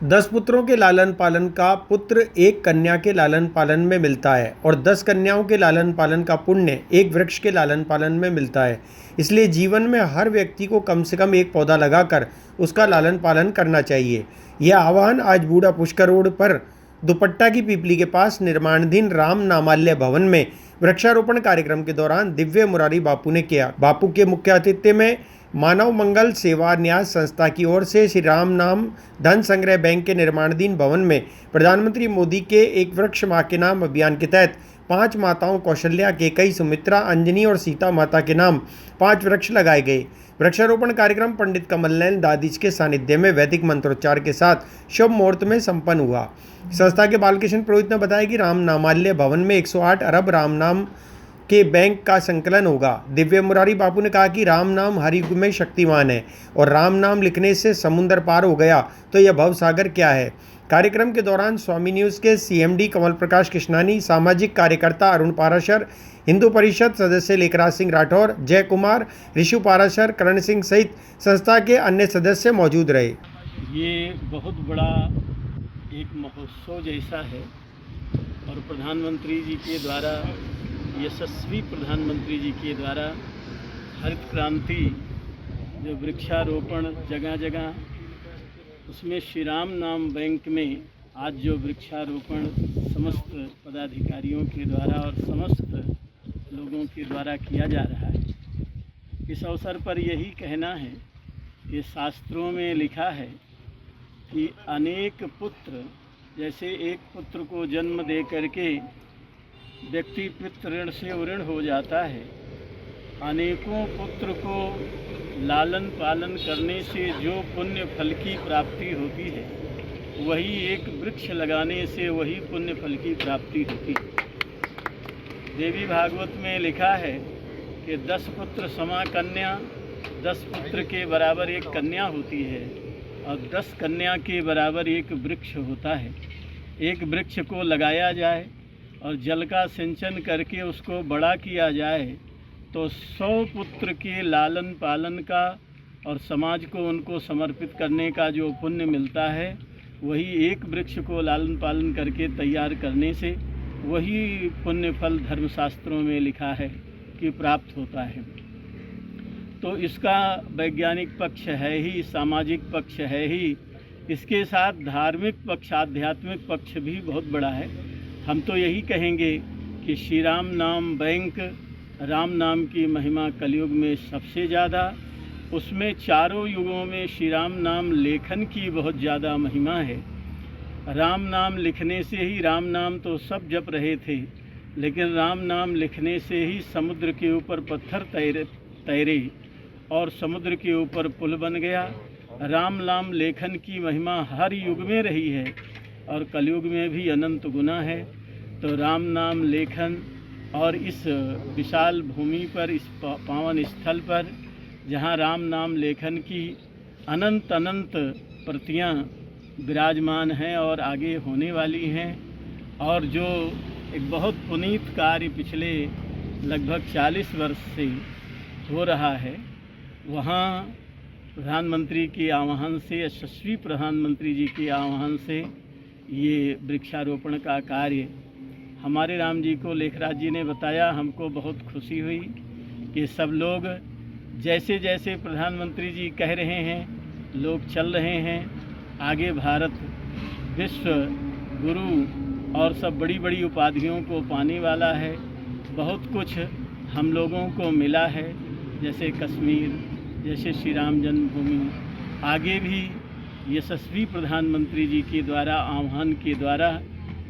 10 पुत्रों के लालन पालन का पुत्र एक कन्या के लालन पालन में मिलता है और 10 कन्याओं के लालन पालन का पुण्य एक वृक्ष के लालन पालन में मिलता है। इसलिए जीवन में हर व्यक्ति को कम से कम एक पौधा लगाकर उसका लालन पालन करना चाहिए। यह आह्वान आज बूढ़ा पुष्कर रोड पर दुपट्टा की पीपली के पास निर्माणाधीन राम नामालय भवन में वृक्षारोपण कार्यक्रम के दौरान दिव्य मुरारी बापू ने किया। बापू के मुख्य आतिथ्य में मानव मंगल सेवा न्यास संस्था की ओर से श्री राम नाम धन संग्रह बैंक के निर्माणाधीन भवन में प्रधानमंत्री मोदी के एक वृक्ष माँ के नाम अभियान के तहत 5 माताओं कौशल्या, केकई, सुमित्रा, अंजनी और सीता माता के नाम 5 वृक्ष लगाए गए। वृक्षारोपण कार्यक्रम पंडित कमल नयन दादीज के सानिध्य में वैदिक मंत्रोच्चार के साथ शुभ मुहूर्त में संपन्न हुआ। संस्था के बालकृष्ण पुरोहित ने बताया कि राम नामालय भवन में 108 अरब राम नाम के बैंक का संकलन होगा। दिव्य मुरारी बापू ने कहा कि राम नाम हर युग में शक्तिमान है और राम नाम लिखने से समुद्र पार हो गया तो यह भवसागर क्या है। कार्यक्रम के दौरान स्वामी न्यूज़ के सीएमडी कमल प्रकाश कृष्णानी, सामाजिक कार्यकर्ता अरुण पाराशर, हिंदू परिषद सदस्य लेखराज सिंह राठौर, जय कुमार, ऋषु पाराशर, करण सिंह सहित संस्था के अन्य सदस्य मौजूद रहे। ये बहुत बड़ा एक महोत्सव जैसा है और प्रधानमंत्री जी के द्वारा, यशस्वी प्रधानमंत्री जी के द्वारा हरित क्रांति जो वृक्षारोपण जगह जगह, उसमें श्री राम नाम बैंक में आज जो वृक्षारोपण समस्त पदाधिकारियों के द्वारा और समस्त लोगों के द्वारा किया जा रहा है। इस अवसर पर यही कहना है कि शास्त्रों में लिखा है कि अनेक पुत्र, जैसे एक पुत्र को जन्म दे करके व्यक्ति पितृ ऋण से ऋण हो जाता है, अनेकों पुत्र को लालन पालन करने से जो पुण्य फल की प्राप्ति होती है, वही एक वृक्ष लगाने से वही पुण्य फल की प्राप्ति होती है। देवी भागवत में लिखा है कि 10 पुत्र समा कन्या, 10 पुत्र के बराबर एक कन्या होती है और 10 कन्या के बराबर एक वृक्ष होता है। एक वृक्ष को लगाया जाए और जल का सिंचन करके उसको बड़ा किया जाए तो 100 पुत्र के लालन पालन का और समाज को उनको समर्पित करने का जो पुण्य मिलता है, वही एक वृक्ष को लालन पालन करके तैयार करने से वही पुण्य फल धर्मशास्त्रों में लिखा है कि प्राप्त होता है। तो इसका वैज्ञानिक पक्ष है ही, सामाजिक पक्ष है ही, इसके साथ धार्मिक पक्ष, आध्यात्मिक पक्ष भी बहुत बड़ा है। हम तो यही कहेंगे कि श्री राम नाम बैंक, राम नाम की महिमा कलयुग में सबसे ज़्यादा, उसमें चारों युगों में श्री राम नाम लेखन की बहुत ज़्यादा महिमा है। राम नाम लिखने से ही, राम नाम तो सब जप रहे थे, लेकिन राम नाम लिखने से ही समुद्र के ऊपर पत्थर तैरे और समुद्र के ऊपर पुल बन गया। राम नाम लेखन की महिमा हर युग में रही है और कलयुग में भी अनंत गुना है। तो राम नाम लेखन और इस विशाल भूमि पर, इस पावन स्थल पर जहाँ राम नाम लेखन की अनंत अनंत प्रतियाँ विराजमान हैं और आगे होने वाली हैं, और जो एक बहुत पुनीत कार्य पिछले लगभग 40 वर्ष से हो रहा है, वहाँ प्रधानमंत्री के आह्वान से, यशस्वी प्रधानमंत्री जी के आह्वान से ये वृक्षारोपण का कार्य हमारे राम जी को लेखराज जी ने बताया। हमको बहुत खुशी हुई कि सब लोग जैसे जैसे प्रधानमंत्री जी कह रहे हैं, लोग चल रहे हैं। आगे भारत विश्व गुरु और सब बड़ी बड़ी उपाधियों को पाने वाला है। बहुत कुछ हम लोगों को मिला है, जैसे कश्मीर, जैसे श्री राम जन्मभूमि। आगे भी यशस्वी प्रधानमंत्री जी के द्वारा, आह्वान के द्वारा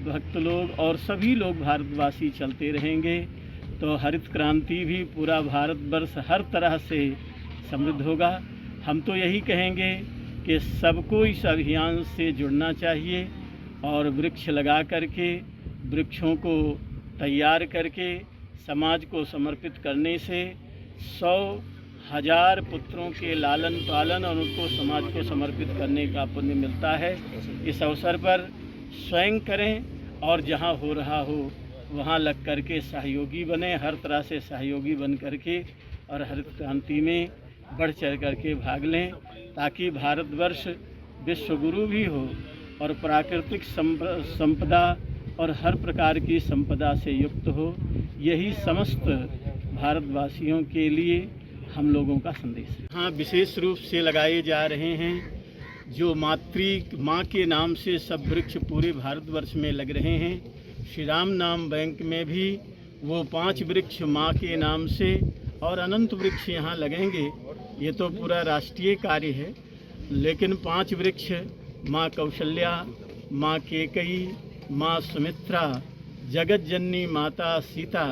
भक्त लोग और सभी लोग भारतवासी चलते रहेंगे तो हरित क्रांति भी पूरा भारतवर्ष हर तरह से समृद्ध होगा। हम तो यही कहेंगे कि सबको इस अभियान से जुड़ना चाहिए और वृक्ष लगा करके, वृक्षों को तैयार करके समाज को समर्पित करने से 100,000 पुत्रों के लालन पालन और उनको समाज को समर्पित करने का पुण्य मिलता है। इस अवसर पर स्वयं करें और जहाँ हो रहा हो वहाँ लग करके सहयोगी बने, हर तरह से सहयोगी बन करके और हरित क्रांति में बढ़ चढ़ करके भाग लें, ताकि भारतवर्ष विश्व गुरु भी हो और प्राकृतिक संपदा और हर प्रकार की संपदा से युक्त हो, यही समस्त भारतवासियों के लिए हम लोगों का संदेश है। हाँ, विशेष रूप से लगाए जा रहे हैं जो माँ के नाम से सब वृक्ष पूरे भारतवर्ष में लग रहे हैं। श्री राम नाम बैंक में भी वो 5 वृक्ष माँ के नाम से और अनंत वृक्ष यहाँ लगेंगे। ये तो पूरा राष्ट्रीय कार्य है, लेकिन 5 वृक्ष माँ कौशल्या, माँ केकई, माँ सुमित्रा, जगत जननी माता सीता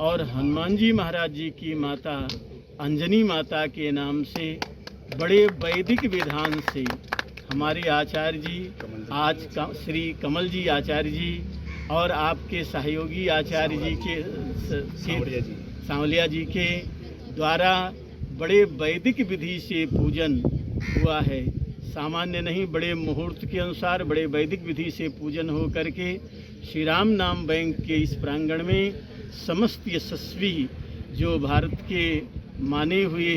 और हनुमान जी महाराज जी की माता अंजनी माता के नाम से बड़े वैदिक विधान से हमारे आचार्य जी आज श्री कमल जी आचार्य जी और आपके सहयोगी आचार्य जी के सांवलिया जी के द्वारा बड़े वैदिक विधि से पूजन हुआ है। सामान्य नहीं, बड़े मुहूर्त के अनुसार बड़े वैदिक विधि से पूजन हो करके श्री राम नाम बैंक के इस प्रांगण में समस्त यशस्वी जो भारत के माने हुए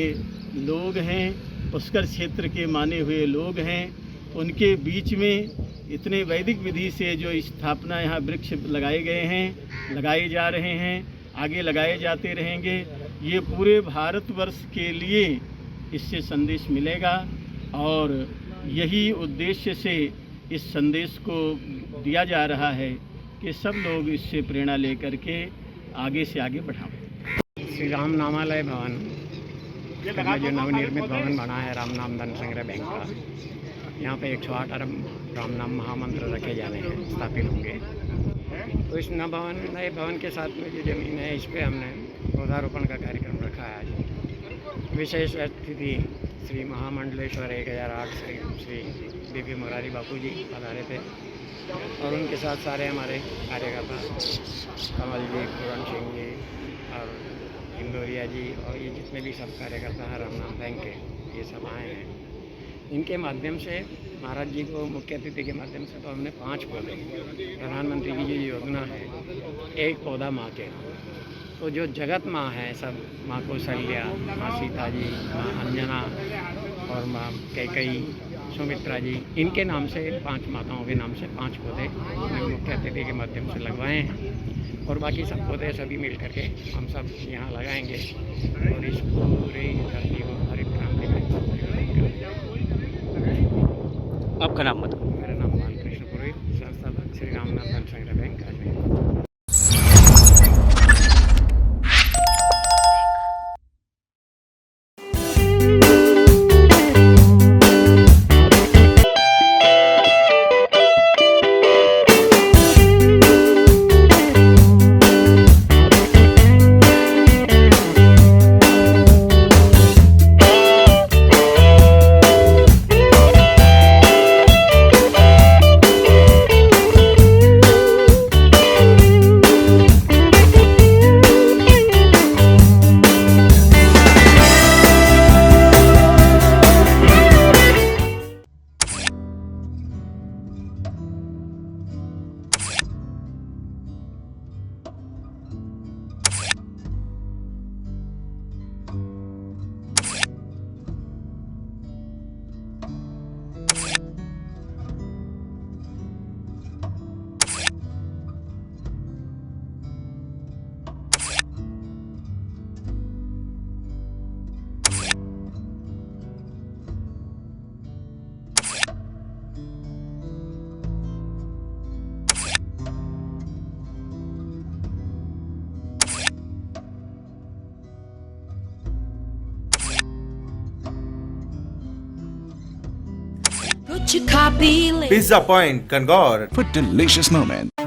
लोग हैं, पुष्कर क्षेत्र के माने हुए लोग हैं, उनके बीच में इतने वैदिक विधि से जो स्थापना यहाँ वृक्ष लगाए गए हैं, लगाए जा रहे हैं, आगे लगाए जाते रहेंगे। ये पूरे भारतवर्ष के लिए इससे संदेश मिलेगा और यही उद्देश्य से इस संदेश को दिया जा रहा है कि सब लोग इससे प्रेरणा लेकर के आगे से आगे बढ़ाएं। श्री राम नामालय भवन में जो नवनिर्मित भवन बना है राम नाम धन संग्रह बैंक का, यहाँ पे 108 अरब राम नाम महामंत्र रखे जाने हैं, स्थापित होंगे। तो इस नए भवन के साथ में जो ज़मीन है, इस पर हमने पौधारोपण का कार्यक्रम रखा है। आज विशेष अतिथि श्री महामंडलेश्वर 1008 श्री बीपी मुरारी बापू जी पधारे थे और उनके साथ सारे हमारे कार्यकर्ता कमल जी, पूरण सिंह जी और इंदौरिया जी और ये जितने भी सब कार्यकर्ता हैं राम नाम बैंक के, ये सब आए हैं। इनके माध्यम से महाराज जी को मुख्य अतिथि के माध्यम से तो हमने 5 पौधे, प्रधानमंत्री की जो योजना है 1 पौधा माँ के, तो जो जगत माँ है सब, माँ कौशल्या, माँ सीता जी, माँ अंजना और माँ कैकई, सुमित्रा जी, इनके नाम से 5 माताओं के नाम से 5 पौधे हमने मुख्य अतिथि के माध्यम से लगवाए हैं और बाकी सब पौधे सभी मिल करके हम सब यहाँ लगाएंगे और इस पूरे धरती को हरित क्रांति में। आपका नाम बताओ। मेरा नाम बालकृष्ण पुरोहित, संस्थापक श्री राम नाम धन संग्रह bank Ajmer. Pizza Point, Kangor. For delicious moment.